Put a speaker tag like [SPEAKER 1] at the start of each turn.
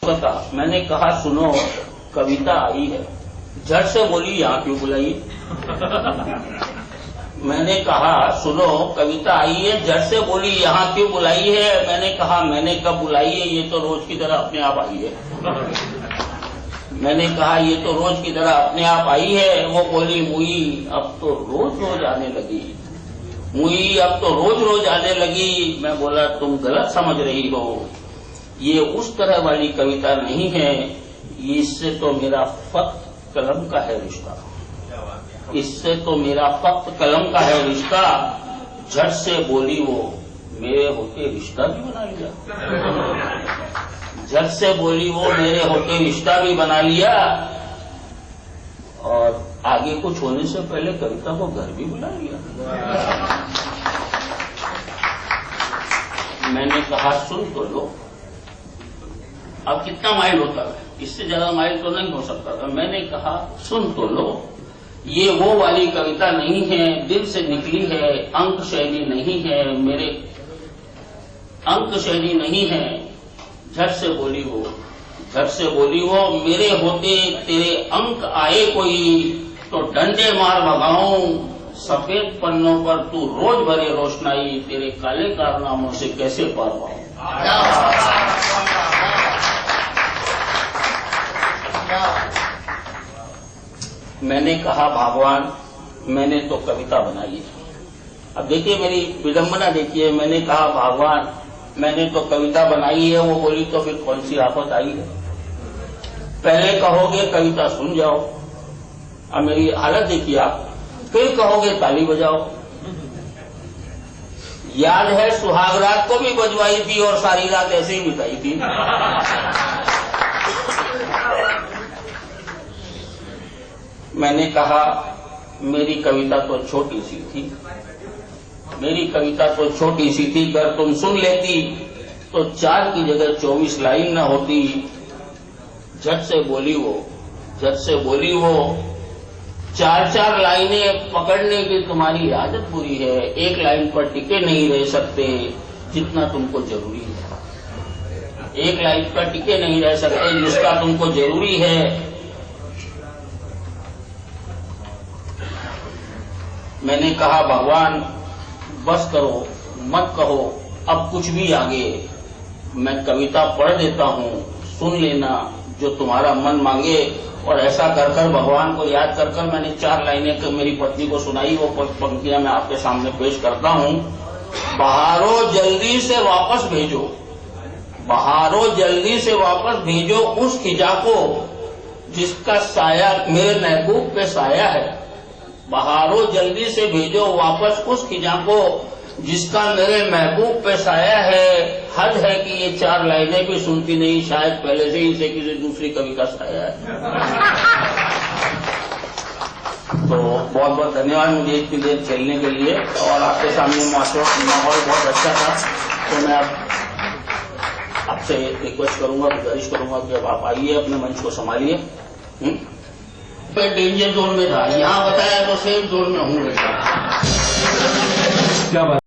[SPEAKER 1] स्वतः मैंने कहा सुनो कविता आई है, झट से बोली यहाँ क्यों बुलाई। मैंने कहा सुनो कविता आई है, झट से बोली यहाँ क्यों बुलाई है। मैंने कहा मैंने कब बुलाई है, ये तो रोज की तरह अपने आप आई है। मैंने कहा ये तो रोज की तरह अपने आप आई है। वो बोली मुई अब तो रोज रोज आने लगी, मुई अब तो रोज रोज आने लगी। मैं बोला तुम गलत समझ रही हो, ये उस तरह वाली कविता नहीं है, इससे तो मेरा फक्त कलम का है रिश्ता, इससे तो मेरा फक्त कलम का है रिश्ता। झट से बोली वो मेरे होते रिश्ता भी बना लिया, झट से बोली वो मेरे होते रिश्ता भी बना लिया, और आगे कुछ होने से पहले कविता को घर भी बुला लिया। मैंने कहा सुन तो लो, अब कितना माइल होता है, इससे ज्यादा माइल तो नहीं हो सकता था। मैंने कहा सुन तो लो, ये वो वाली कविता नहीं है, दिल से निकली है, अंक शैली नहीं है, मेरे अंक शैली नहीं है। झट से बोली वो, झट से बोली वो मेरे होते तेरे अंक आए कोई तो डंडे मार भगाऊं, सफेद पन्नों पर तू रोज भरे रोशनाई, तेरे काले कारनामों से कैसे पार पाऊं। मैंने कहा भगवान मैंने तो कविता बनाई है। अब देखिए मेरी विडंबना देखिए, मैंने कहा भगवान मैंने तो कविता बनाई है। वो बोली तो फिर कौन सी आफत आई है, पहले कहोगे कविता सुन जाओ, अब मेरी हालत देखिए आप, फिर कहोगे ताली बजाओ। याद है सुहाग रात को भी बजवाई थी और सारी रात ऐसे ही बिताई थी। मैंने कहा मेरी कविता तो छोटी सी थी, मेरी कविता तो छोटी सी थी, अगर तुम सुन लेती तो 4 की जगह 24 लाइन न होती। झट से बोली वो, झट से बोली वो 4 लाइनें पकड़ने की तुम्हारी आदत बुरी है, एक लाइन पर टिके नहीं रह सकते जितना तुमको जरूरी है, एक लाइन पर टिके नहीं रह सकते जिसका तुमको जरूरी है। मैंने कहा भगवान बस करो, मत कहो अब कुछ भी आगे, मैं कविता पढ़ देता हूँ, सुन लेना जो तुम्हारा मन मांगे। और ऐसा कर कर भगवान को याद कर कर मैंने 4 लाइनें मेरी पत्नी को सुनाई। वो पंक्तियां मैं आपके सामने पेश करता हूँ। बहारो जल्दी से वापस भेजो, बहारो जल्दी से वापस भेजो उस खिजा को जिसका साया मेरे महबूब पे साया है। बहारो जल्दी से भेजो वापस उस खिजा को जिसका मेरे महबूब पे साया है। हद है कि ये 4 लाइनें भी सुनती नहीं, शायद पहले से ही इसे किसी दूसरी कवि का साया है। तो बहुत बहुत धन्यवाद मुझे इतनी देर झेलने के लिए, और आपके सामने माहौल बहुत अच्छा था। तो मैं आपसे रिक्वेस्ट करूंगा, गुजारिश करूंगा कि अब आप आइए, अपने मंच को संभालिए। डेंजर जोन में था, यहाँ बताया तो सेफ जोन में हूँ। क्या बात